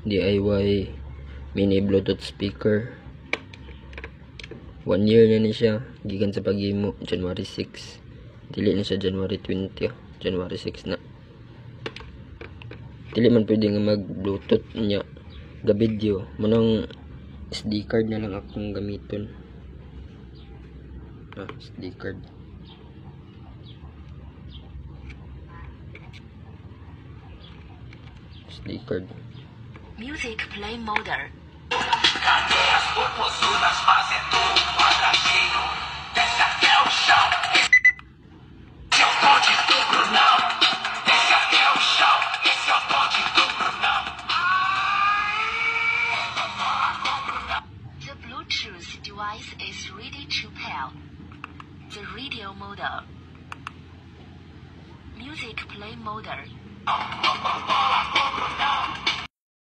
DIY mini Bluetooth speaker. 1 year na siya gikan sa paghimo, January 6. Dili na siya January 20, January 6 na. Dili man pwede nga mag Bluetooth niya ga video, manang SD card na lang akong gamiton. SD card. SD card. Music play mode. The Bluetooth device is ready to pair. The radio mode. Music play mode.